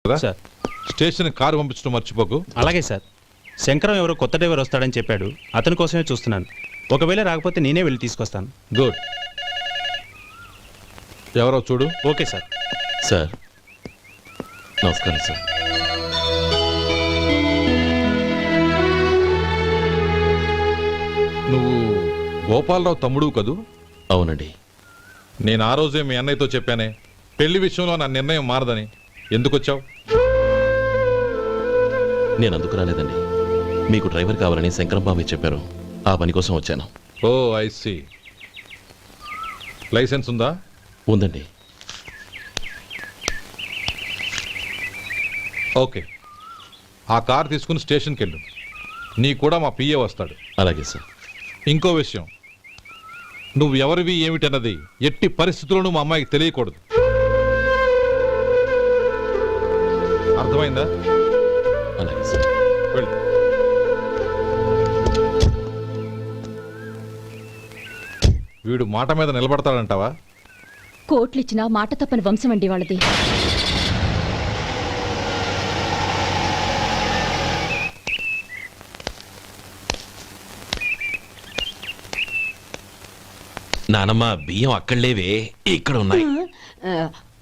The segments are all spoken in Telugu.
సార్ స్టేషన్ కారు పంపించడం మర్చిపోకు. అలాగే సార్. శంకరం ఎవరో కొత్త డ్రైవర్ వస్తాడని చెప్పాడు. అతని కోసమే చూస్తున్నాను. ఒకవేళ రాకపోతే నేనే వెళ్ళి తీసుకొస్తాను. గుడ్. ఎవరో చూడు. Okay sir. సార్ నమస్కారం సార్. నువ్వు గోపాలరావు తమ్ముడు కదూ? అవునండి. నేను ఆ రోజే మీ అన్నయ్యతో చెప్పానే, పెళ్లి విషయంలో నా నిర్ణయం మారదని. ఎందుకు వచ్చావు? నేను అందుకు రాలేదండి. మీకు డ్రైవర్ కావాలని శంకరం బాబు చెప్పారు. ఆ పని కోసం వచ్చాను. ఓ ఐ సీ. లైసెన్స్ ఉందా? ఉందండి. ఓకే. ఆ కార్ తీసుకుని స్టేషన్కి వెళ్ళు. నీ కూడా మా పిఏ వస్తాడు. అలాగే సార్. ఇంకో విషయం, నువ్వు ఎవరివి ఏమిటన్నది ఎట్టి పరిస్థితుల్లోనూ మా అమ్మాయికి తెలియకూడదు. అర్థమైందా? అలాగే సార్. వెళ్ళు. వీడు మాట మీద నిలబడతాడంటావా? కోట్లిచ్చినా మాట తప్పని వంశం అండి వాళ్ళది. నానమ్మ బియ్యం అక్కడలేవే, ఇక్కడ ఉన్నాయి.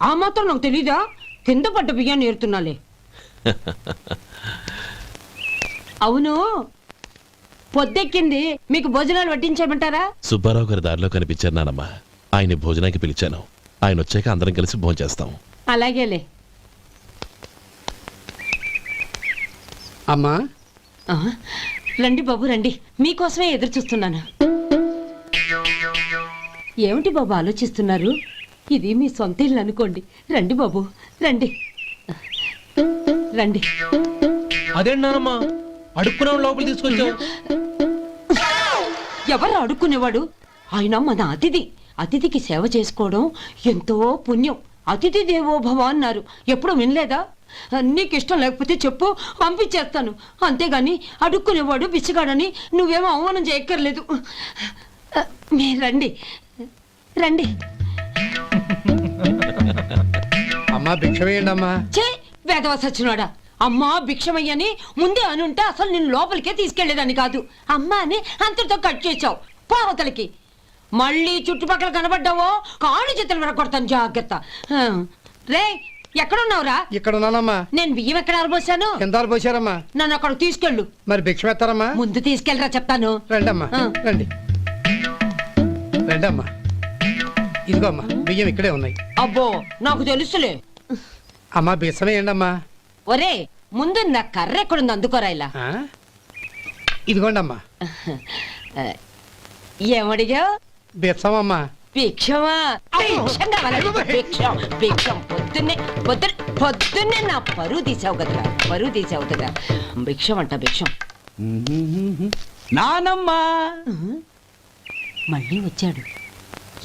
ఆ మాత్రం నాకు తెలీదా? కింద పడ్డ బియ్యాన్ని ఏరుతున్నాలే. అవును, పొద్దెక్కింది. మీకు భోజనాలు వడ్డించేయమంటారా? సుబ్బారావు గారి దారిలో కనిపించారు నానమ్మ. ఆయన భోజనానికి పిలిచాను. ఆయన వచ్చాక అందరం కలిసి భోజనం చేస్తాం. అలాగేలే. అమ్మా రండి బాబు రండి, మీకోసమే ఎదురు చూస్తున్నాను. ఏమిటి బాబు ఆలోచిస్తున్నారు? ఇది మీ సొంత ఇల్లు అనుకోండి. రండి బాబు రండి రండి. అదేంటమ్మా అడుక్కునే లోపల తీసుకొచ్చావు? ఎవరు అడుక్కునేవాడు? ఆయన మన అతిథి. అతిథికి సేవ చేసుకోవడం ఎంతో పుణ్యం. అతిథి దేవో భవ అన్నారు. ఎప్పుడు వినలేదా? నీకు ఇష్టం లేకపోతే చెప్పు, పంపించేస్తాను. అంతేగాని అడుక్కునేవాడు బిచ్చగాడని నువ్వేమో అవమానం చేయక్కర్లేదు. మీరు రండి రండి. అమ్మా భిక్ష వేయండి అమ్మా. చే వేదవ సచ్చినోడా, అమ్మా భిక్షమయ్యని ముందే అనుంటే అసలు నేను లోపలికే తీసుకెళ్లేదాన్ని కాదు. అమ్మ అని అంతటితో కట్ చేసావు. పోవతలకి మళ్ళీ చుట్టుపక్కల కనబడ్డావో కాళ్ళు చేతులు విరగొడతాను, జాగ్రత్త. రే ఎక్కడున్నావురా? ఇక్కడ ఉన్నానమ్మా. నేను బియ్యం ఎక్కడ ఆరబోసాను? ఎంత పోసారమ్మా? నన్ను అక్కడ తీసుకెళ్ళు. మరి భిక్ష పెడతారమ్మా? ముందు తీసుకెళ్ళరా చెప్తాను. రండమ్మా రండి రండమ్మా. ఇదిగో అమ్మా బియ్యం ఇక్కడే ఉన్నాయి. అబ్బో నాకు తెలుసులే. అమ్మా బిచ్చం వేయండి అమ్మా. ఒరే ముందు నా కర్ర ఎక్కడుంది, అందుకోరా. ఇలా ఇదిగోండి అమ్మా. ఏమడిగా? బిచ్చం అమ్మా. భిక్షమా? భిక్షం కావాలండి. భిక్షం భిక్షం. పొద్దున్నే నా పరువు తీసావు కదరా, పరువు తీసావు కదా. భిక్షం అంట భిక్షం. నానమ్మా మళ్ళీ వచ్చాడు.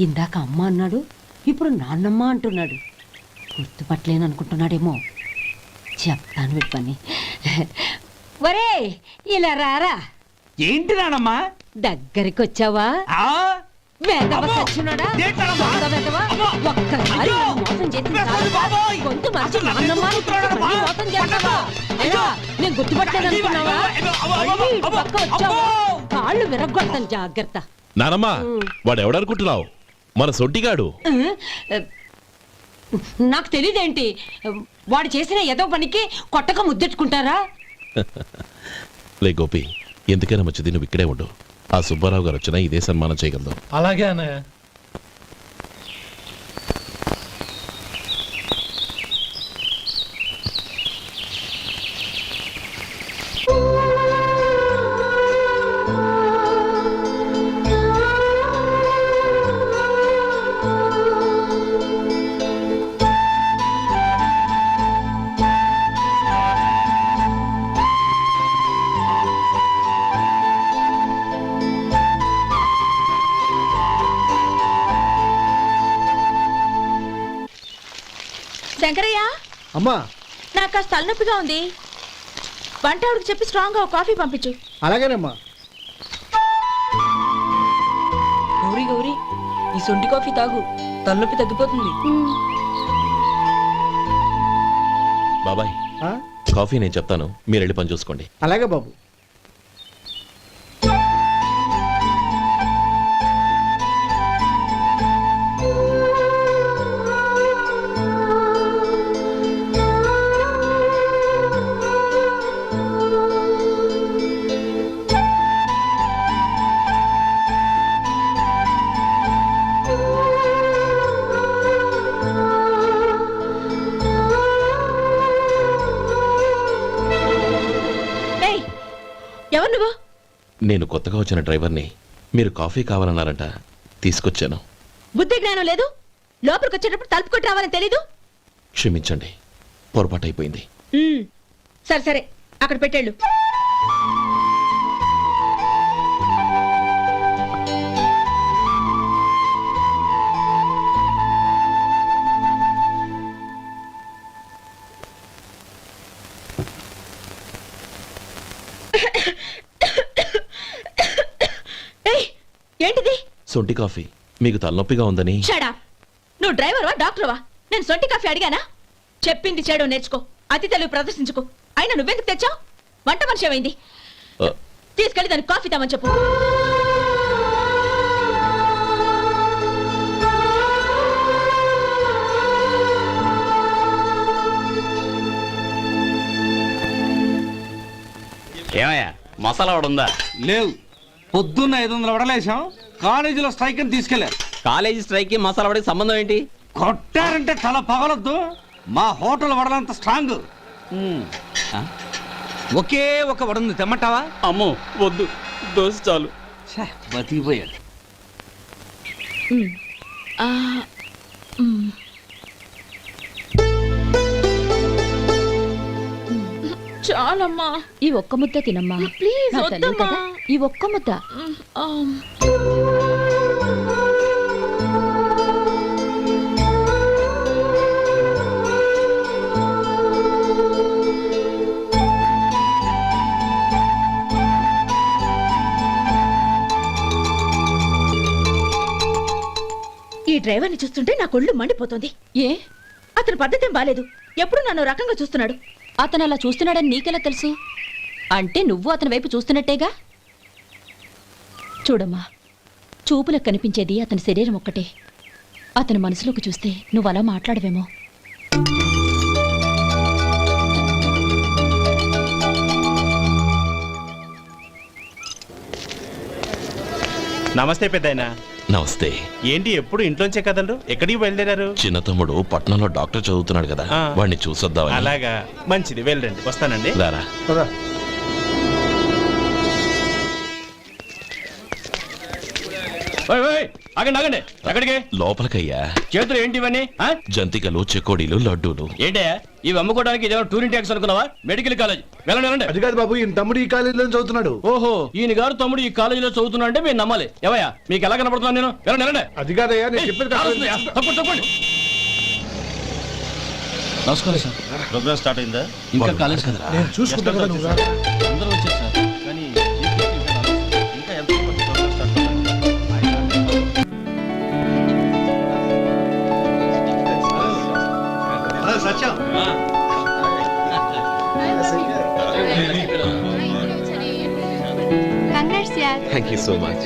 ఇందాక అమ్మ అన్నాడు, ఇప్పుడు నాన్నమ్మ అంటున్నాడు. గుర్తుపట్టలేననుకుంటున్నాడేమో. చెప్తాను వీడి పని. ఒరే ఇలా రారా. ఏంటి నానమ్మా? దగ్గరికి వచ్చావా? వేదవ సచ్చినోడా, దొంగ వేదవ. ఒక్కసారి నన్ను మోసం చేసింది చాలురా. గొంతు మార్చి నాన్నమ్మ అని పిలిచి మళ్ళీ మోసం చేస్తావా? ఏరా, నేను గుర్తుపట్టలేదనుకున్నావా? మళ్ళీ ఇటు పక్క వచ్చావా కాళ్ళు విరగొడతాను, జాగ్రత్త. నానమ్మ వాడు ఎవడనుకుంటున్నావు? మన సొంటిగాడు. నాకు తెలియదేంటి? వాడు చేసిన ఏదో పనికి కొట్టక ముద్దెట్టుకుంటారా? లే గోపి, ఎందుకైనా మంచిది నువ్వు ఇక్కడే ఉండు. ఆ సుబ్బారావు గారు వచ్చినా ఇదే సన్మానం చేయగలదు. అలాగే అన్నయ్య. శంకరయ్య అమ్మా నాకు కాస్త తలనొప్పిగా ఉంది. వంట ఆవిడకి చెప్పి స్ట్రాంగ్ గా కాఫీ పంపించు. అలాగేనమ్మా. గౌరీ గౌరీ, ఈ సొంటి కాఫీ తాగు, తలనొప్పి తగ్గిపోతుంది. బాబాయ్ ఆ? కాఫీ నేను చెప్తాను, మీరు వెళ్ళి పని చూసుకోండి. అలాగే బాబు. ఏయ్, ఎవరు నువ్వు? నేను కొత్తగా వచ్చిన డ్రైవర్ని. మీరు కాఫీ కావాలన్నారంట, తీసుకొచ్చాను. బుద్ధి జ్ఞానం లేదు. లోపలికి వచ్చేటప్పుడు తలుపు కొట్టి రావాలని తెలీదు. క్షమించండి, పొరపాటు అయిపోయింది. సరే సరే, అక్కడ పెట్టేళ్ళు. ఏయ్, ఏంటిది? సొంటి కాఫీ. మీకు తలనొప్పిగా ఉందని. షడా, నువ్వు డ్రైవర్వా డాక్టర్వా? నేను సొంటి కాఫీ అడిగానా? చెప్పింది చేయడం నేర్చుకో, అతి తెలివి ప్రదర్శించుకో. అయినా నువ్వెందుకు తెచ్చావు? వంట మనిషి ఏమైంది? ఆ, తీసుకెళ్ళి దానికి కాఫీ తామని చెప్పు. ఏమయ్యా మసాలా వాడు ఉందా? లేవు. పొద్దున్న 500 వడలేసాం. కాలేజీలో స్ట్రైక్ అని తీసుకెళ్లారు. కాలేజీ స్ట్రైక్ కి మసాలా వాడికి సంబంధం ఏంటి? కొట్టారంటే తల పగలొద్దు. మా హోటల్ వడలంత స్ట్రాంగ్. ఒకే ఒక వడుంది, తెమ్మంటావా? అమ్మో వద్దు, దోశ చాలు. బతికిపోయాడు. చాలమ్మా, ఈ ఒక్క ముద్ద తినమ్మా. ప్లీజ్ నా తల్లి వద్దమ్మా. కదా, ఈ ఒక్క ముద్ద. ఈ డ్రైవర్ని చూస్తుంటే నా కొళ్ళు మండిపోతుంది. ఏ, అతని పద్ధతి ఏం బాలేదు. ఎప్పుడు నన్ను రకంగా చూస్తున్నాడు. అతను అలా చూస్తున్నాడని నీకెలా తెలుసు? అంటే నువ్వు అతని వైపు చూస్తున్నట్టేగా. చూడమ్మా, చూపులకు కనిపించేది అతని శరీరం ఒక్కటే. అతని మనసులోకి చూస్తే నువ్వు అలా మాట్లాడవేమో. నమస్తే పెద్దాయనా. నమస్తే. ఏంటి ఎప్పుడు ఇంట్లోంచే కదలరు? ఎక్కడికి బయలుదేరారు? చిన్న తమ్ముడు పట్నంలో డాక్టర్ చదువుతున్నాడు కదా, ఆ. వాడిని చూసొద్దామని. అలాగా, మంచిది, వెళ్ళండి. వస్తానండి. రారా. కదా. ఆగండి ఆగండి, ఎక్కడికి? లోపలికయ్యా. చేతులు ఏంటి ఇవన్నీ? జంతికలు, చెకోడీలు, లడ్డూలు. ఏంటయ్యా ఇవి అమ్ముకోవడానికి ఇదేమో టూరింగ్ ట్యాక్స్ అనుకున్నావా? మెడికల్ కాలేజ్, వెళ్ళండి వెళ్ళండి. అది కాదు బాబు, ఈయన తమ్ముడు ఈ కాలేజీలో చదువుతున్నాడు. ఓహో, ఈయన గారు తమ్ముడు ఈ కాలేజీలో చదువుతున్నా అంటే మీరు నమ్మాలి. ఎవయ్యా మీకు ఎలా కనపడుతున్నాను నేను? వెళ్ళండి వెళ్ళండి. అది కాదయ్యా, నేను చెప్పేది కాలుస్తుందయ్యా. తప్పండి తప్పండి. నమస్కారం సార్. ప్రోగ్రామ్ స్టార్ట్ అయిందా? ఇంకా కాలేజ్ కదా, నేను చూసుకుంటాను కదా, నువ్వు రా. అందరూ వచ్చారు సార్. కానీ ఇంకా ఎంత ప్రోగ్రామ్ స్టార్ట్ అవ్వాలి? Satyam. Thank you so much.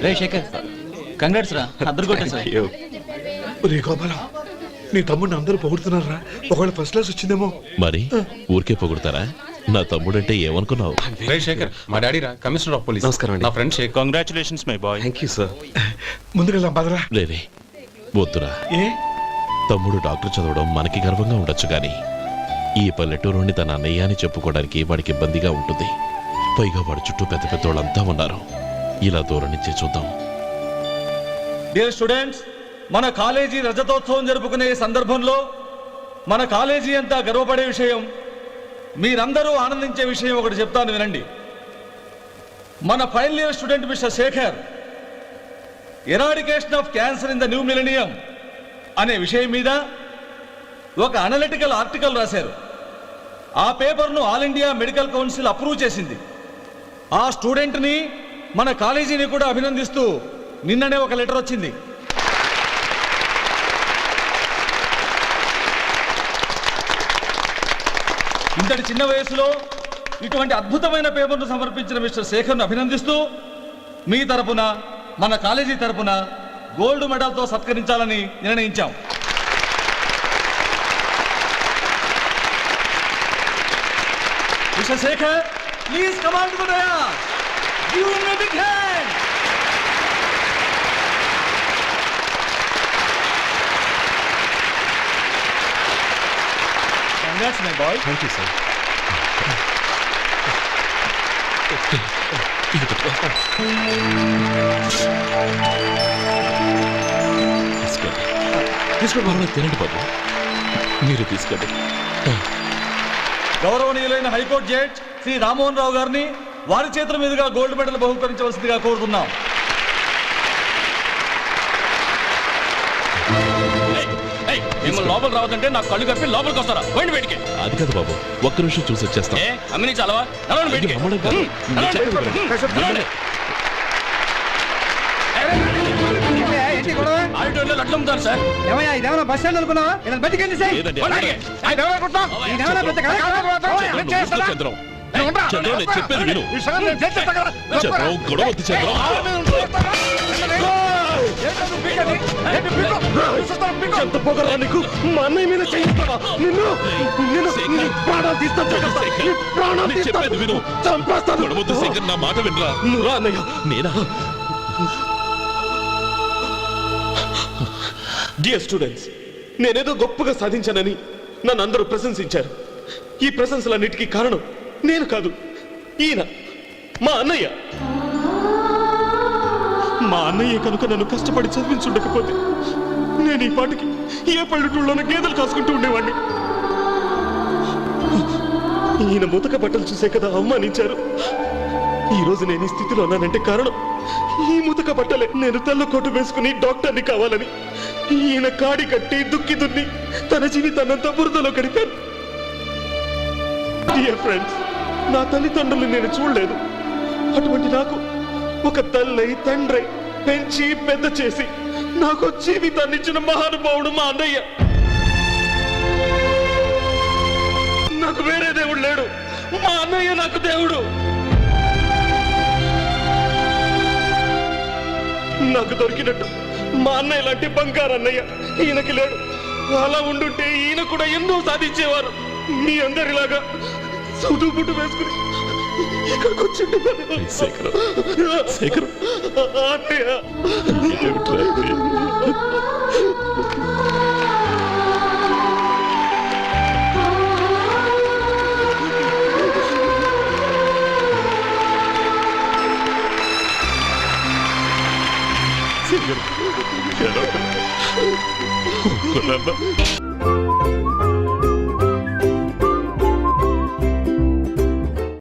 రే శేఖర్, కంగ్రాట్స్ రా, అద్దరు కొట్టే సార్. రే గోపాలం, నీ తమ్ముడిని అందరూ పొగుడుతున్నారా? ఒకవేళ ఫస్ట్ క్లాస్ వచ్చిందేమో. మరి ఊరికే పొగుడతారా? నా తమ్ముడంటే ఏమనుకున్నావు? శేఖర్, మా డాడీ రా, కమిషనర్ ఆఫ్ పోలీస్. నమస్కారం. నా friend Shekhar. Congratulations my boy. Thank you sir. ముందుకెళ్దాం పదరా. లేదే, వద్దురా. ఏ తమ్ముడు డాక్టర్ చదవడం మనకి గర్వంగా ఉండొచ్చు, కానీ ఈ పల్లెటూరుని తన అన్నయ్య అని చెప్పుకోవడానికి వాడికి ఇబ్బందిగా ఉంటుంది. పైగా వాడి చుట్టూ పెద్ద పెద్దోళ్ళంతా ఉన్నారు. ఇలా దూరం నుంచే చూద్దాం. డియర్ స్టూడెంట్స్, మన కాలేజీ రజతోత్సవం జరుపుకునే ఈ సందర్భంలో మన కాలేజీ అంతా గర్వపడే విషయం, మీరందరూ ఆనందించే విషయం ఒకటి చెప్తాను వినండి. మన final year student mister Shekhar eradication of cancer in the new millennium అనే విషయం మీద ఒక అనలిటికల్ ఆర్టికల్ రాశారు. ఆ పేపర్ను all India medical council approve చేసింది. ఆ స్టూడెంట్ని, మన కాలేజీని కూడా అభినందిస్తూ నిన్ననే ఒక లెటర్ వచ్చింది. ఇంతటి చిన్న వయసులో ఇటువంటి అద్భుతమైన పేపర్ను సమర్పించిన మిస్టర్ శేఖర్ను అభినందిస్తూ మీ తరపున మన కాలేజీ తరపున గోల్డ్ మెడల్తో సత్కరించాలని నిర్ణయించాం. Mister Shekhar, please come on to the dais. Give him a big hand. Congrats my boy. Thank you sir. తీసుకోండి తినండి బాబు, మీరు తీసుకోండి. గౌరవనీయులైన హైకోర్టు జడ్జ్ శ్రీ రామ్మోహన్ రావు గారిని వారి చేతుల మీదుగా గోల్డ్ మెడల్ బహుకరించవలసిందిగా కోరుతున్నాం. మిమ్మల్ని లోపల రావద్దంటే నాకు కళ్ళు కప్పి లోపలికి వస్తారా? పోయింది బయటికి. అది కాదు బాబు, ఒక్క నిమిషం చూసి వచ్చేస్తాం. అమ్మిని చాలవా? నడవండి బయటికి. రమ్మడం కాదు. ఆడిటోరియంలో లడ్లు అమ్ముతారు సార్. ఇదేమన్నా బస్ స్టాండ్ అనుకున్నావా? బతికెళ్ళి లేదండి. చంద్రం, చంద్రం, నేను చెప్పేది విను. చంద్రం, గొడవ వద్దు చంద్రం. ఎంత పొగరా నీకు? మా అన్నయ్య మీద చేయిస్తావా? నిన్ను నిన్ను ప్రాణాలు తీస్తాను. నేను చెప్పేది విను. చంపేస్తాను. గొడవ వద్దు శేఖర్, నా మాట వినరా. నువ్వు అన్నయ్య. నేనా? డియర్ స్టూడెంట్స్, నేనేదో గొప్పగా సాధించానని నన్ను అందరూ ప్రశంసించారు. ఈ ప్రశంసలన్నిటికీ కారణం నేను కాదు, ఈయన మా అన్నయ్య. మా అన్నయ్య కనుక నన్ను కష్టపడి చదివించుండకపోతే నేను ఈ పాటికి ఏ పల్లెటూళ్ళలోనూ గేదెలు కాసుకుంటూ ఉండేవాడిని. ఈయన ముతక బట్టలు చూసే కదా అవమానించారు. ఈ రోజు నేను ఈ స్థితిలో ఉన్నానంటే కారణం ఈ ముతక బట్టలే. నేను తెల్ల కోటు వేసుకుని డాక్టర్ని కావాలని ఈయన కాడి కట్టి దుక్కి దున్ని తన జీవితాన్నంతా బురదలో గడిపాను. డియర్ ఫ్రెండ్స్, నా తల్లిదండ్రులు నేను చూడలేదు. అటువంటి నాకు ఒక తల్లై తండ్రి పెంచి పెద్ద చేసి నాకు జీవితాన్ని ఇచ్చిన మహానుభావుడు మా అన్నయ్య. నాకు వేరే దేవుడు లేడు, మా అన్నయ్య నాకు దేవుడు. నాకు దొరికినట్టు మా అన్నయ్య లాంటి బంగారు అన్నయ్య ఈయనకి లేడు. అలా ఉండుంటే ఈయన కూడా ఎన్నో సాధించేవారు. మీ అందరిలాగా సౌటు బుట్టు వేసుకుని ఇక్కడికి వచ్చిండే శేఖర్, శేఖర్, అన్నయ్య. శేఖర్,